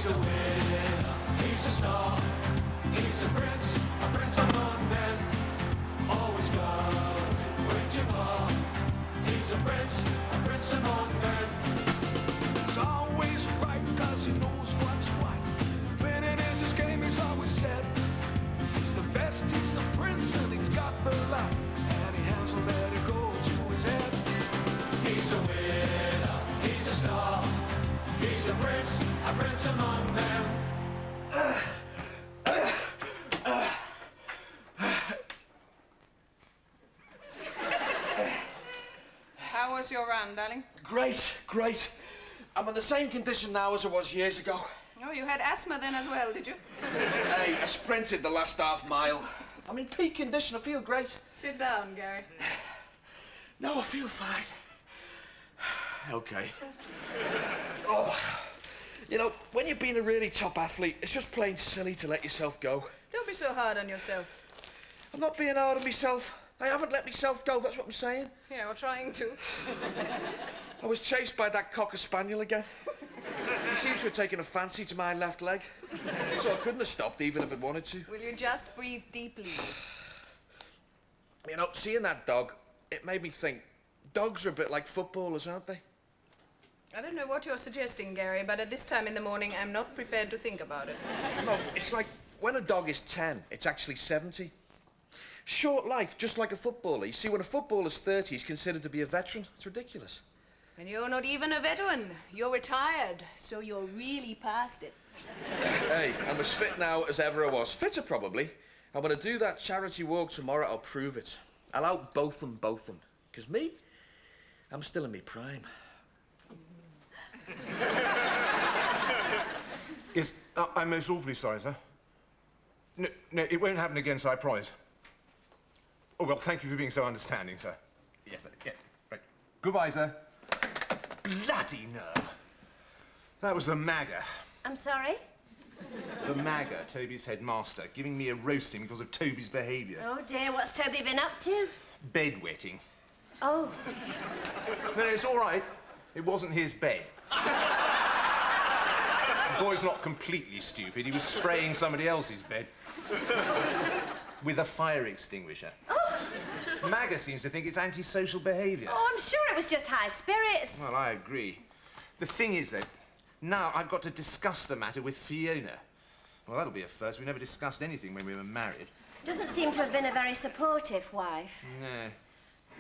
He's a winner, he's a star. He's a prince among men. Always going way too far. He's a prince among men. He's always right because he knows what's right. Winning is his game, he's always said. He's the best, he's the prince, and he's got the light. And he hasn't let it go to his head. He's a winner, he's a star. He's a prince among men. How was your run, darling? Great. I'm in the same condition now as I was years ago. Oh, you had asthma then as well, did you? Hey, I sprinted the last half mile. I'm in peak condition, I feel great. Sit down, Gary. No, I feel fine. Okay. Oh, you know, when you've been a really top athlete, it's just plain silly to let yourself go. Don't be so hard on yourself. I'm not being hard on myself. I haven't let myself go, that's what I'm saying. Yeah, we're trying to. I was chased by that cocker spaniel again. He seems to have taken a fancy to my left leg. So I couldn't have stopped even if I'd wanted to. Will you just breathe deeply? You know, seeing that dog, it made me think, dogs are a bit like footballers, aren't they? I don't know what you're suggesting, Gary, but at this time in the morning, I'm not prepared to think about it. No, it's like when a dog is 10, it's actually 70. Short life, just like a footballer. You see, when a footballer's 30, he's considered to be a veteran. It's ridiculous. And you're not even a veteran. You're retired, so you're really past it. Hey, I'm as fit now as ever I was. Fitter, probably. And when I do that charity walk tomorrow, I'll prove it. I'll out both them. Because me, I'm still in my prime. Yes, I'm most awfully sorry, sir. No, it won't happen again, sir, I promise. Oh, well, thank you for being so understanding, sir. Yes, sir. Yeah, right. Goodbye, sir. Bloody nerve. That was the MAGA. I'm sorry? The MAGA, Toby's headmaster, giving me a roasting because of Toby's behaviour. Oh, dear, what's Toby been up to? Bedwetting. Oh. No, it's all right. It wasn't his bed. The boy's not completely stupid. He was spraying somebody else's bed. With a fire extinguisher. Oh. MAGA seems to think it's antisocial behaviour. Oh, I'm sure it was just high spirits. Well, I agree. The thing is, though, now I've got to discuss the matter with Fiona. Well, that'll be a first. We never discussed anything when we were married. Doesn't seem to have been a very supportive wife. No.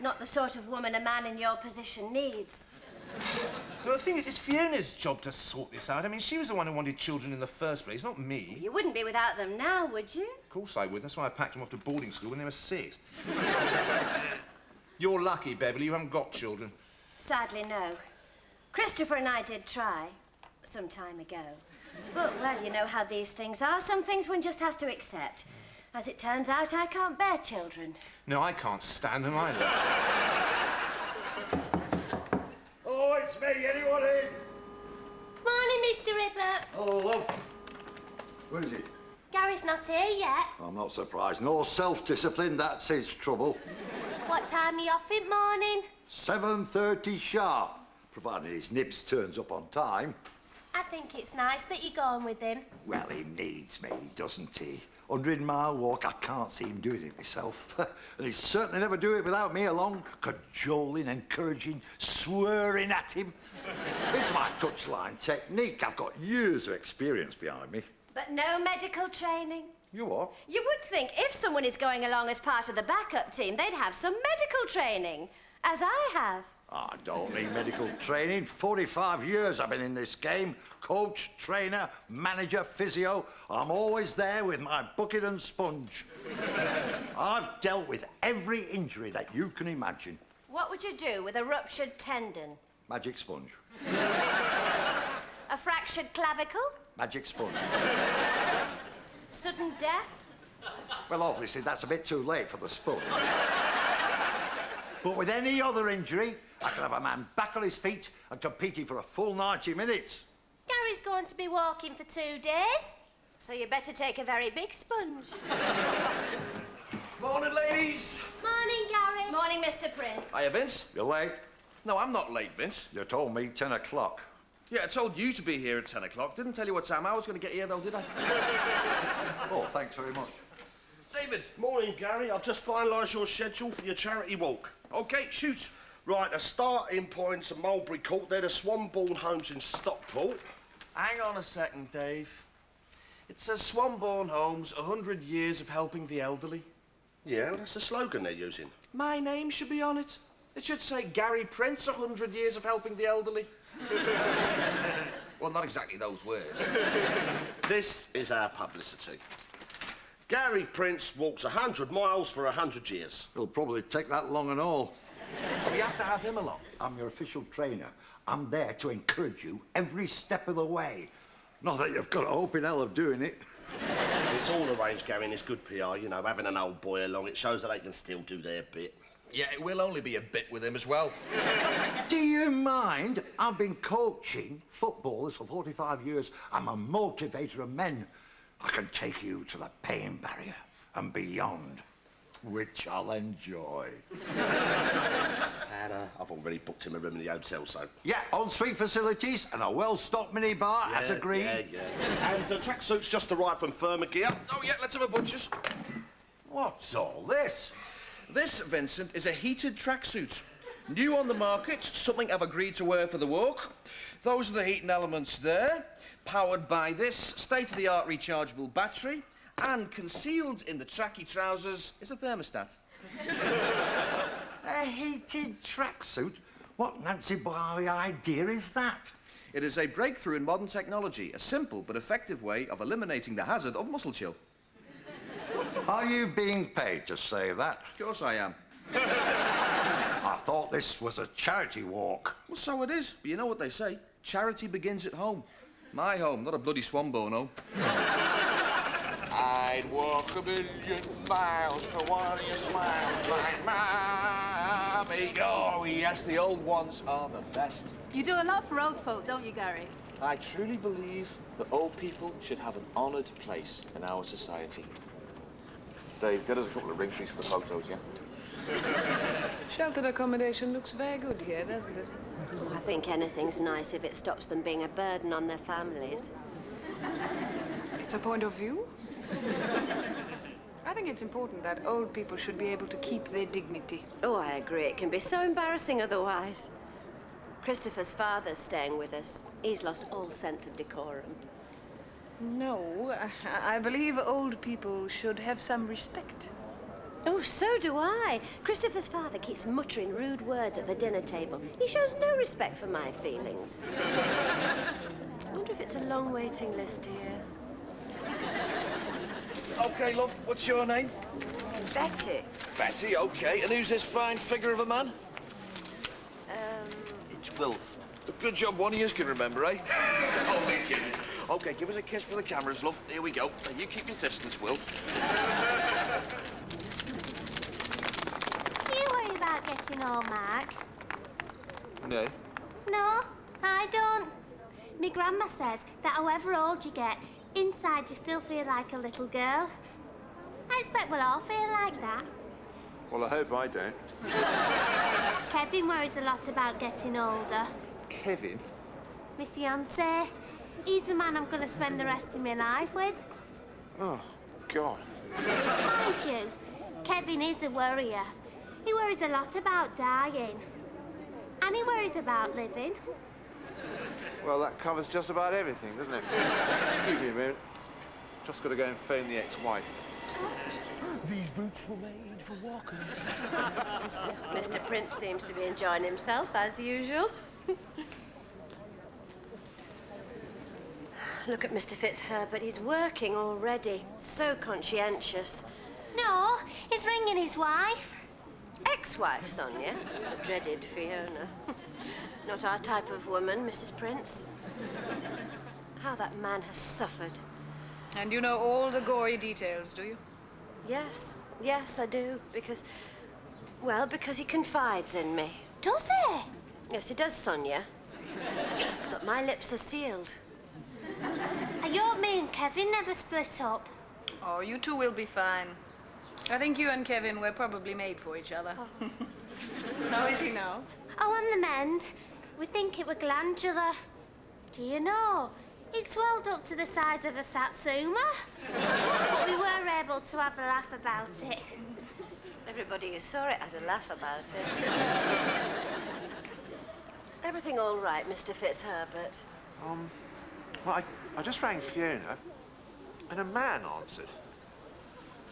Not the sort of woman a man in your position needs. Well, the thing is, it's Fiona's job to sort this out. I mean, she was the one who wanted children in the first place, not me. You wouldn't be without them now, would you? Of course I would. That's why I packed them off to boarding school when they were 6. You're lucky, Beverly. You haven't got children. Sadly, no. Christopher and I did try, some time ago. But, well, you know how these things are. Some things one just has to accept. As it turns out, I can't bear children. No, I can't stand them either. Oh, it's me. Anyone in? Morning, Mr. Ripper. Hello, love. Where is he? Gary's not here yet. I'm not surprised. No self-discipline, that's his trouble. What time are you off in morning? 7:30 sharp, provided his nibs turns up on time. I think it's nice that you're going with him. Well, he needs me, doesn't he? 100-mile walk, I can't see him doing it myself. And he'd certainly never do it without me along, cajoling, encouraging, swearing at him. It's my touchline technique. I've got years of experience behind me. But no medical training? You what? You would think if someone is going along as part of the backup team, they'd have some medical training, as I have. I don't need medical training. 45 years I've been in this game. Coach, trainer, manager, physio. I'm always there with my bucket and sponge. I've dealt with every injury that you can imagine. What would you do with a ruptured tendon? Magic sponge. A fractured clavicle? Magic sponge. Sudden death? Well, obviously, that's a bit too late for the sponge. But with any other injury, I can have a man back on his feet and competing for a full 90 minutes. Gary's going to be walking for 2 days. So you better take a very big sponge. Morning, ladies. Morning, Gary. Morning, Mr. Prince. Hiya, Vince. You're late. No, I'm not late, Vince. You told me 10 o'clock. Yeah, I told you to be here at 10 o'clock. Didn't tell you what time I was going to get here, though, did I? Oh, thanks very much. David. Morning, Gary. I've just finalised your schedule for your charity walk. OK, shoot. Right, the starting point's at Mulberry Court. They're the Swanbourne Homes in Stockport. Hang on a second, Dave. It says Swanbourne Homes, 100 years of helping the elderly. Yeah, that's the slogan they're using. My name should be on it. It should say Gary Prince, 100 years of helping the elderly. Well, not exactly those words. This is our publicity. Gary Prince walks 100 miles for 100 years. It'll probably take that long and all. We have to have him along. I'm your official trainer. I'm there to encourage you every step of the way. Not that you've got a hope in hell of doing it. It's all arranged, Gary, and it's good PR. You know, having an old boy along, it shows that they can still do their bit. Yeah, it will only be a bit with him as well. Do you mind? I've been coaching footballers for 45 years. I'm a motivator of men. I can take you to the pain barrier and beyond, which I'll enjoy. And I've already booked him a room in the hotel, so... Yeah, en-suite facilities and a well-stocked minibar, as agreed. Yeah. And the tracksuit's just arrived from Firma Gear. Oh, yeah, let's have a butcher's. What's all this? This, Vincent, is a heated tracksuit. New on the market, something I've agreed to wear for the walk. Those are the heating elements there. Powered by this state-of-the-art rechargeable battery. And concealed in the tracky trousers is a thermostat. A heated tracksuit? What Nancy Bowie idea is that? It is a breakthrough in modern technology, a simple but effective way of eliminating the hazard of muscle chill. Are you being paid to say that? Of course I am. I thought this was a charity walk. Well, so it is. But you know what they say? Charity begins at home. My home, not a bloody Swanbourne home. I'd walk a million miles for one of your smiles like Mommy. Oh, yes, the old ones are the best. You do a lot for old folk, don't you, Gary? I truly believe that old people should have an honoured place in our society. Dave, get us a couple of ring trees for the photos, yeah? Sheltered accommodation looks very good here, doesn't it? Oh, I think anything's nice if it stops them being a burden on their families. It's a point of view. I think it's important that old people should be able to keep their dignity. Oh, I agree. It can be so embarrassing otherwise. Christopher's father's staying with us. He's lost all sense of decorum. No, I believe old people should have some respect. Oh, so do I. Christopher's father keeps muttering rude words at the dinner table. He shows no respect for my feelings. I wonder if it's a long waiting list here. OK, love, what's your name? Betty. Betty, OK. And who's this fine figure of a man? It's Wilf. Good job one of you can remember, eh? Only kidding. OK, give us a kiss for the cameras, love. Here we go. Now, you keep your distance, Wilf. Do you worry about getting old, Mark? No. No, I don't. My grandma says that however old you get, inside you still feel like a little girl. I expect we'll all feel like that. Well, I hope I don't. Kevin worries a lot about getting older. Kevin? My fiancé. He's the man I'm going to spend the rest of my life with. Oh, God. Mind you, Kevin is a worrier. He worries a lot about dying. And he worries about living. Well, that covers just about everything, doesn't it? Excuse me a minute. Just got to go and phone the ex-wife. These boots were made for walking. Mr. Prince seems to be enjoying himself, as usual. Look at Mr. Fitzherbert. He's working already. So conscientious. No, he's ringing his wife. Ex-wife, Sonia. The dreaded Fiona. Not our type of woman, Mrs. Prince. How that man has suffered. And you know all the gory details, do you? Yes, yes, I do. Because he confides in me. Does he? Yes, he does, Sonia. But my lips are sealed. I hope me and Kevin never split up. Oh, you two will be fine. I think you and Kevin were probably made for each other. How is he now? Oh, on the mend. We think it were glandular. Do you know, it swelled up to the size of a satsuma. But we were able to have a laugh about it. Everybody who saw it had a laugh about it. Everything all right, Mr. Fitzherbert? Well, I just rang Fiona, and a man answered.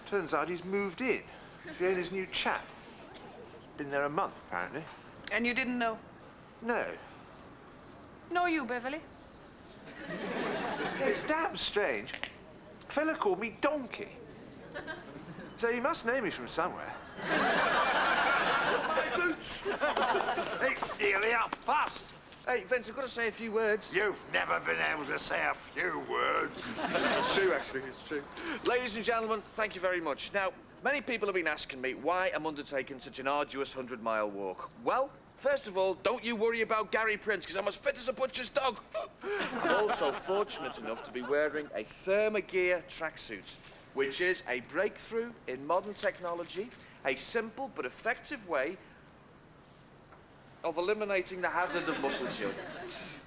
Turns out he's moved in. Fiona's new chap. He's been there a month, apparently. And you didn't know? No. No, you, Beverly. It's damn strange. A fella called me Donkey. So he must know me from somewhere. My boots! It's nearly past. Hey, Vince, I've got to say a few words. You've never been able to say a few words. It's true, actually, it's true. Ladies and gentlemen, thank you very much. Now, many people have been asking me why I'm undertaking such an arduous 100-mile walk. Well, first of all, don't you worry about Gary Prince, because I'm as fit as a butcher's dog. I'm also fortunate enough to be wearing a Thermogear tracksuit, which is a breakthrough in modern technology, a simple but effective way of eliminating the hazard of muscle chill.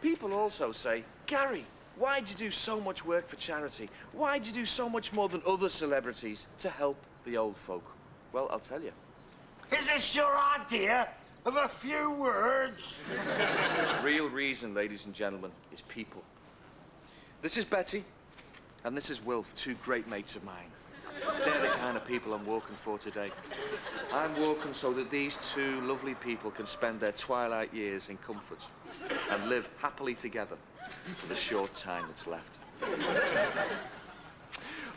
People also say, Gary, why'd you do so much work for charity? Why'd you do so much more than other celebrities to help the old folk? Well, I'll tell you. Is this your idea of a few words? The real reason, ladies and gentlemen, is people. This is Betty, and this is Wilf, two great mates of mine. They're the kind of people I'm walking for today. I'm walking so that these two lovely people can spend their twilight years in comfort and live happily together for the short time that's left.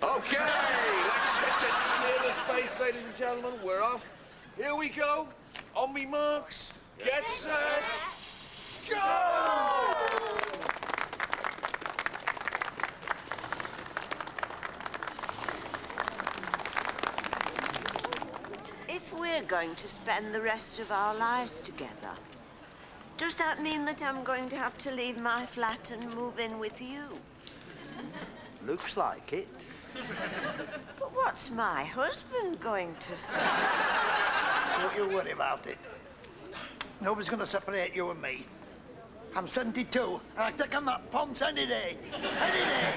Okay, let's hit it. Clear the space, ladies and gentlemen. We're off. Here we go. On me marks. Get set. Go! If we're going to spend the rest of our lives together, does that mean that I'm going to have to leave my flat and move in with you? Looks like it. But what's my husband going to say? Don't you worry about it. Nobody's going to separate you and me. I'm 72, and I take on that ponce any day. Any day.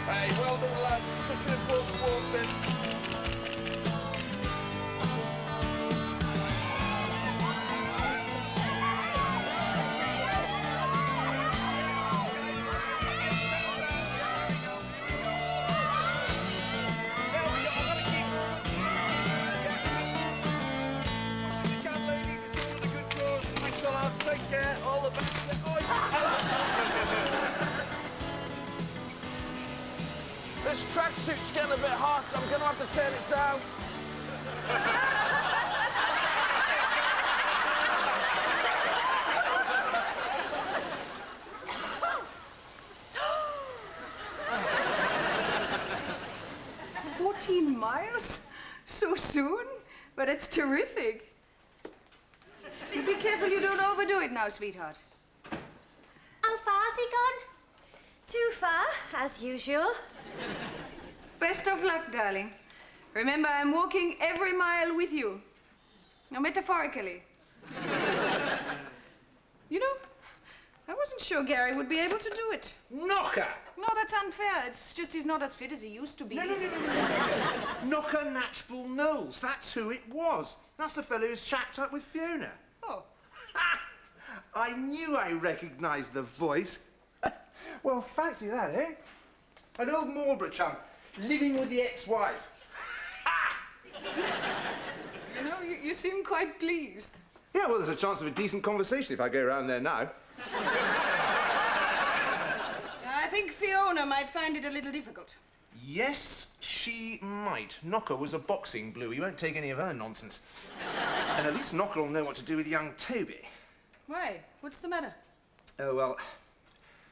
Hey, well done, lads. It's such an important walk, this. Take care, all the best. This tracksuit's getting a bit hot. I'm going to have to turn it down. $14 so soon? But it's terrific. You be careful you don't overdo it now, sweetheart. How far's he gone? Too far, as usual. Best of luck, darling. Remember, I'm walking every mile with you. Now, metaphorically. You know, I wasn't sure Gary would be able to do it. Knocker! No, that's unfair. It's just he's not as fit as he used to be. No. Knocker Natchbull Knowles. That's who it was. That's the fellow who's shacked up with Fiona. Oh. I knew I recognised the voice. Well, fancy that, eh? An old Marlborough chump living with the ex-wife. You know, you seem quite pleased. Yeah, well, there's a chance of a decent conversation if I go around there now. I think Fiona might find it a little difficult. Yes, she might. Knocker was a boxing blue. He won't take any of her nonsense. And at least Knocker will know what to do with young Toby. Why? What's the matter? Oh, well,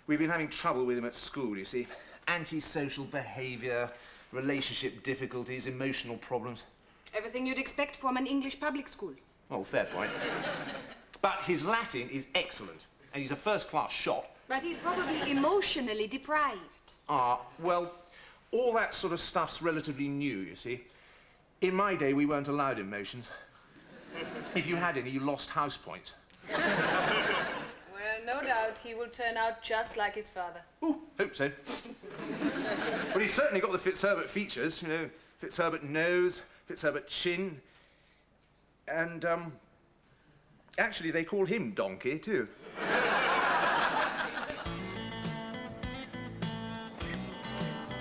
we've been having trouble with him at school, you see. Antisocial behaviour, relationship difficulties, emotional problems. Everything you'd expect from an English public school. Oh, fair point. But his Latin is excellent, and he's a first-class shot. But he's probably emotionally deprived. Ah, well, all that sort of stuff's relatively new, you see. In my day, we weren't allowed emotions. If you had any, you lost house points. no doubt he will turn out just like his father. Ooh, hope so. But he's certainly got the Fitzherbert features, you know, Fitzherbert nose, Fitzherbert chin, and, actually they call him Donkey, too.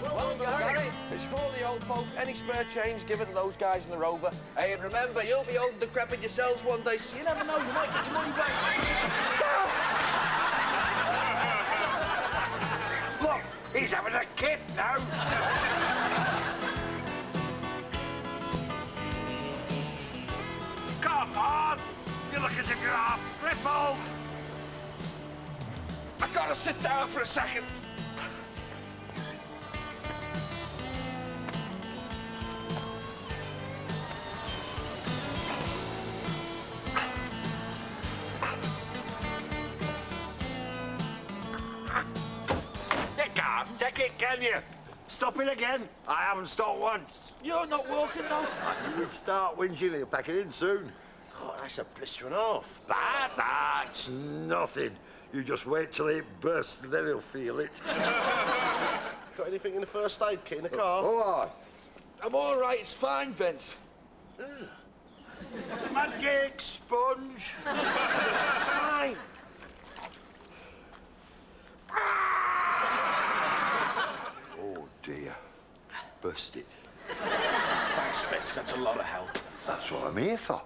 Well done, Gary. It's for the old folk. Any spare change, give it to those guys in the Rover. Hey, and remember, you'll be old and decrepit yourselves one day, so you never know, you might get your money back. Look, he's having a kip now. Come on! You look as if you're half crippled. I've got to sit down for a second. You can't take it, can you? Stop it again. I haven't stopped once. You're not walking, though. You'll start whinging. He'll pack it in soon. God, that's a blister and a half. That's nothing. You just wait till it bursts and then he'll feel it. Got anything in the first aid kit in the car? Oh, I'm all right, it's fine, Vince. magic sponge. Fine. Oh, dear. Burst it. Thanks, Fitz. That's a lot of help. That's what I'm here for.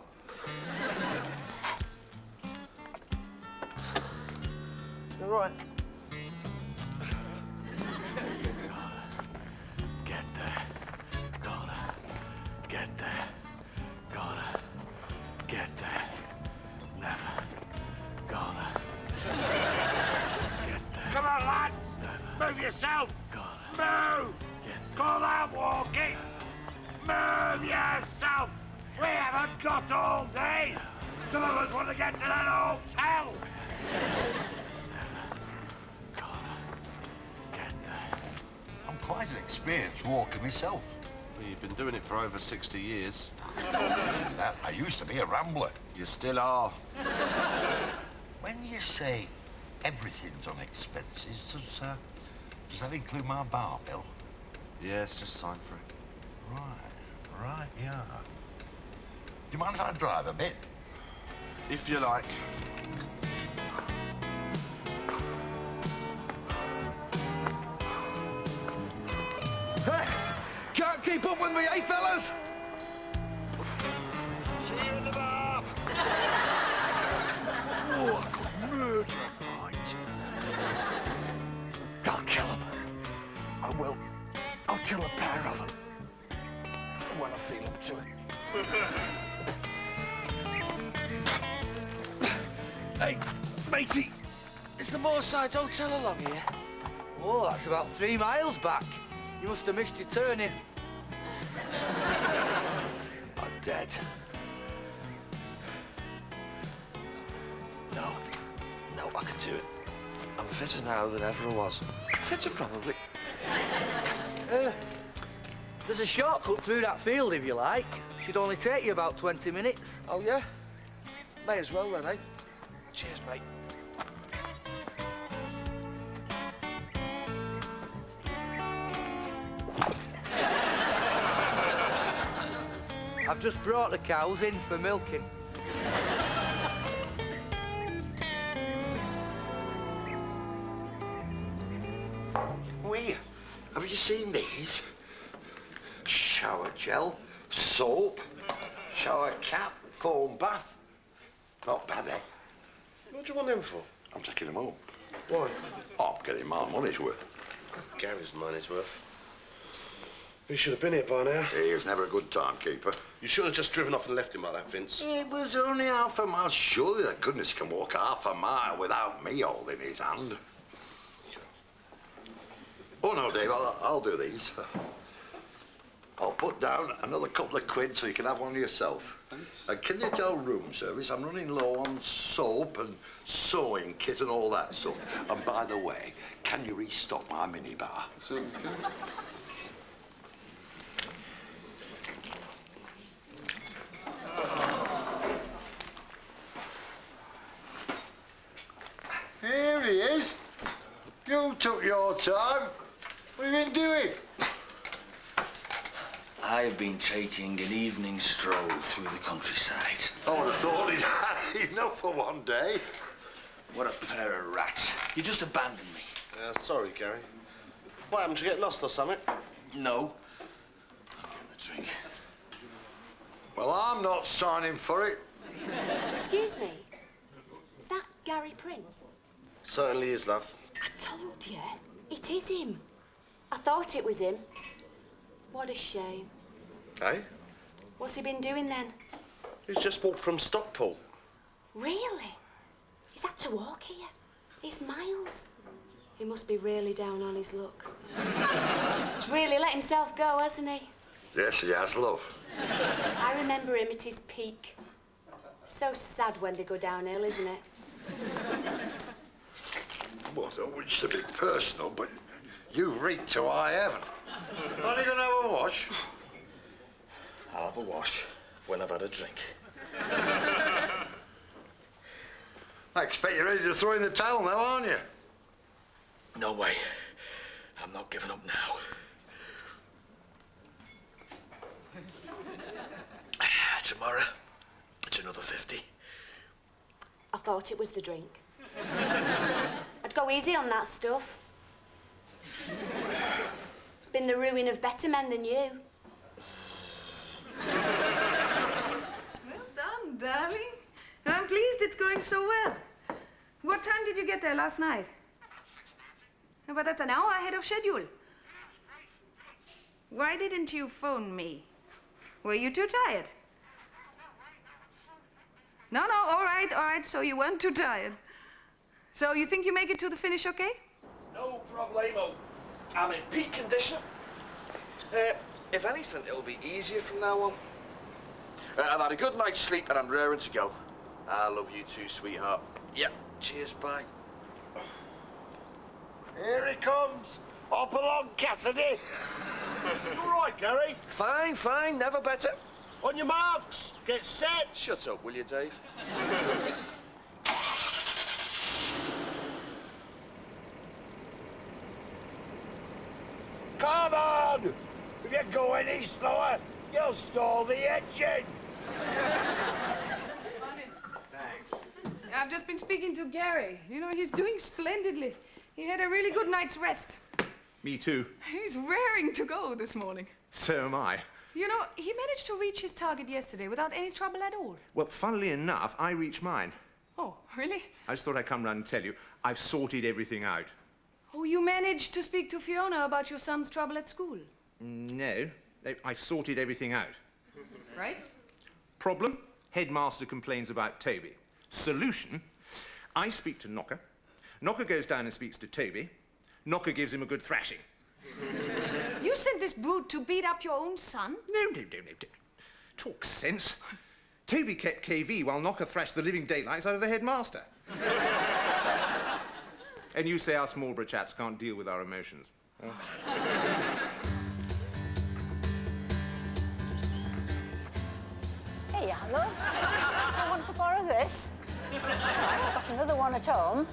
All right. Get there. Gonna get there. Gonna get there. Never gonna get there. Come on, lad. Move yourself. Move. Call out walking. Move yourself. We haven't got all day. Some of us want to get to that hotel. I'm quite an experienced walker myself. Well, you've been doing it for over 60 years. I used to be a rambler. You still are. When you say everything's on expenses, does that include my bar bill? Yes, just sign for it. Right, yeah. Do you mind if I drive a bit? If you like. Can't keep up with me, eh, fellas? See you in the bar. Oh, I could murder a pint. I'll kill him. I will. I'll kill a pair of them. When I feel up to it. Hey, matey, is the Moorsides Hotel along here? Oh, that's about 3 miles back. You must have missed your turning. I'm dead. No, I can do it. I'm fitter now than ever I was. Fitter, probably. There's a shortcut through that field if you like. Should only take you about 20 minutes. Oh, yeah? May as well then, eh? Cheers, mate. I've just brought the cows in for milking. Have you seen these? Shower gel, soap, shower cap, foam bath. Not bad, eh? What do you want them for? I'm taking them home. Why? Oh, I'm getting my money's worth. Gary's money's worth. He should have been here by now. He was never a good timekeeper. You should have just driven off and left him like that, Vince. It was only half a mile. Surely that goodness can walk half a mile without me holding his hand. Oh, no, Dave, I'll do these. I'll put down another couple of quid so you can have one yourself. And can you tell room service I'm running low on soap and sewing kit and all that stuff? And by the way, can you restock my minibar? Certainly can. did. You took your time. What have you been doing? I've been taking an evening stroll through the countryside. I would have thought he'd had enough for one day. What a pair of rats. You just abandoned me. Sorry, Gary. What happened? Did you get lost or something? No. I'm getting a drink. Well, I'm not signing for it. Excuse me. Is that Gary Prince? Certainly is, love. I told you. It is him. I thought it was him. What a shame. Hey? What's he been doing then? He's just walked from Stockport. Really? He's had to walk here. It's miles. He must be really down on his luck. He's really let himself go, hasn't he? Yes, he has, love. I remember him at his peak. So sad when they go downhill, isn't it? Well, I don't wish to be personal, but you reek to high heaven. Are you going to have a wash? I'll have a wash when I've had a drink. I expect you're ready to throw in the towel now, aren't you? No way. I'm not giving up now. Tomorrow, it's another 50. I thought it was the drink. I'd go easy on that stuff. It's been the ruin of better men than you. Well done, darling. I'm pleased it's going so well. What time did you get there last night? Oh, but that's an hour ahead of schedule. Why didn't you phone me? Were you too tired? No, all right, so you weren't too tired. So you think you make it to the finish okay? No problemo. I'm in peak condition. If anything, it'll be easier from now on. I've had a good night's sleep and I'm raring to go. I love you too, sweetheart. Yep, cheers, bye. Here he comes. Hop along, Cassidy. You all right, Gary? Fine, never better. On your marks. Get set. Shut up, will you, Dave? Come on! If you go any slower, you'll stall the engine. Thanks. I've just been speaking to Gary. You know, he's doing splendidly. He had a really good night's rest. Me too. He's raring to go this morning. So am I. You know, he managed to reach his target yesterday without any trouble at all. Well, funnily enough, I reached mine. Oh, really? I just thought I'd come round and tell you, I've sorted everything out. Oh, you managed to speak to Fiona about your son's trouble at school? No, I've sorted everything out. Right? Problem, headmaster complains about Toby. Solution, I speak to Knocker. Knocker goes down and speaks to Toby. Knocker gives him a good thrashing. You sent this brute to beat up your own son? No. Talk sense. Toby kept KV while Knocker thrashed the living daylights out of the headmaster. And you say us Marlborough chaps can't deal with our emotions. Hey, love. I want to borrow this. Right, I've got another one at home.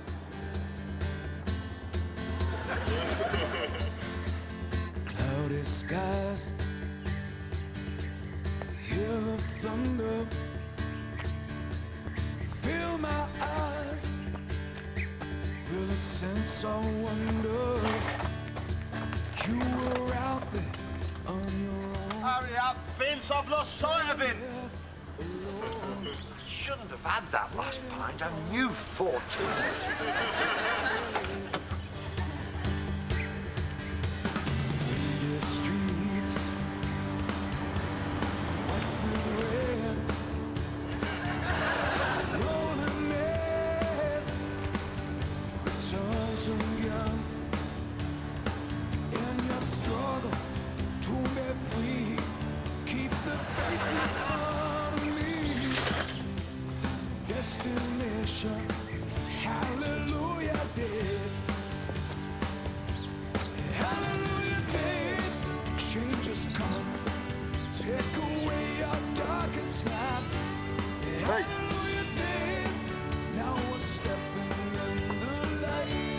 Cloudy skies, hear the thunder, fill my eyes with a sense of wonder. You were out there on your own. Hurry up, Vince. I've lost sight of him. Shouldn't have had that last pint. I knew 14. The streets, what with red, rolling meds, returns again. In your struggle to be free, keep the faith inside of me. Destination, hallelujah, dead. Hallelujah, dead. Changes come, take away our darkest night. Hallelujah, dead. Now we're stepping in the light.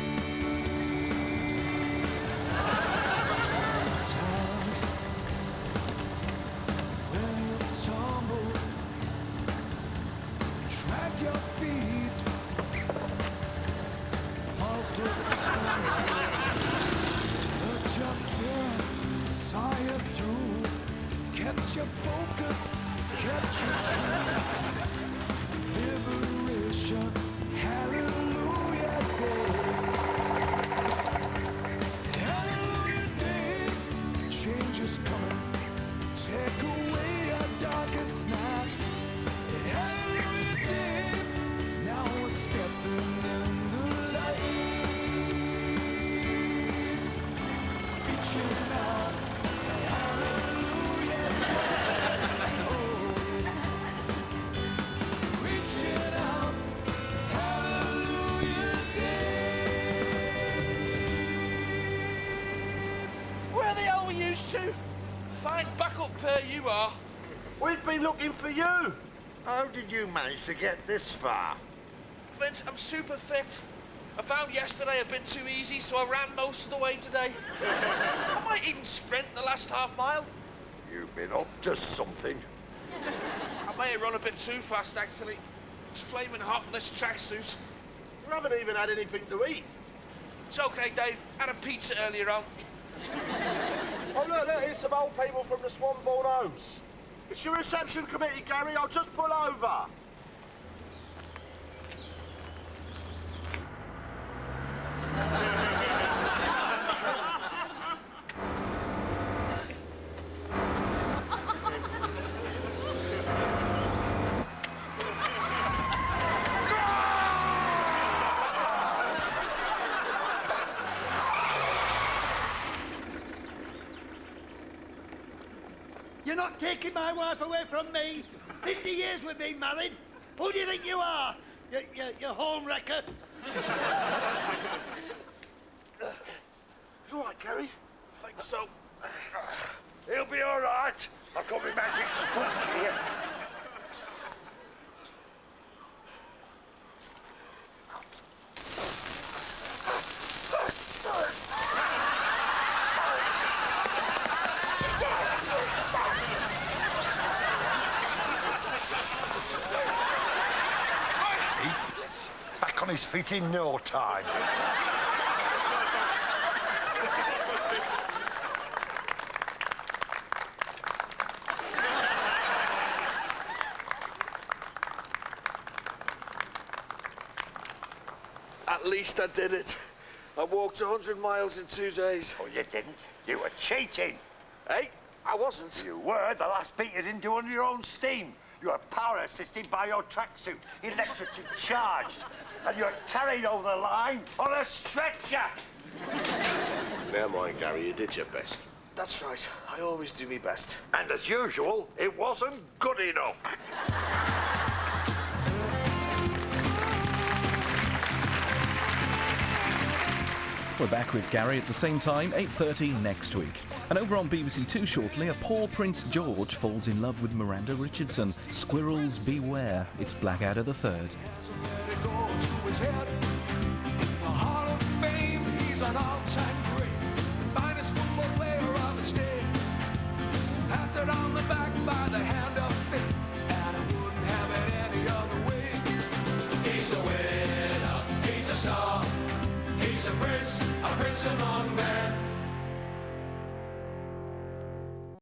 to the sun. But just one saw you through, kept you focused, kept you true. Liberation, hallelujah day. Hallelujah day, change is coming, take away our darkest night. Hallelujah day, now we're stepping in the light. Reaching out, hallelujah. Oh, reaching out, hallelujah day. Where the hell were you two? Fine backup pair you are. We've been looking for you. How did you manage to get this far? Vince, I'm super fit. I found yesterday a bit too easy, so I ran most of the way today. I might even sprint the last half mile. You've been up to something. I may have run a bit too fast, actually. It's flaming hot in this tracksuit. You haven't even had anything to eat. It's okay, Dave. Had a pizza earlier on. Oh, look, here's some old people from the Swanbourne Homes. It's your reception committee, Gary. I'll just pull over. You're not taking my wife away from me. 50 years we've been married. Who do you think you are? You're home wrecker. You all right, Gary? I think so. He'll be all right. I've got my magic sponge here. Back on his feet in no time. At least I did it. I walked 100 miles in 2 days. Oh, you didn't. You were cheating. Hey, I wasn't. You were. The last bit you didn't do under your own steam. You were power assisted by your tracksuit, electrically charged, and you were carried over the line on a stretcher. Never mind, Gary. You did your best. That's right. I always do my best. And as usual, it wasn't good enough. We're back with Gary at the same time, 8:30 next week. And over on BBC Two shortly, a poor Prince George falls in love with Miranda Richardson. Squirrels beware, it's Blackadder the Third. Let it go to his head. In the Hall of Fame, he's an all-time great, the finest football player of his day. Patted on the back by the hand of fate, and I wouldn't have it any other way. He's a winner, he's a star, he's a prince among men.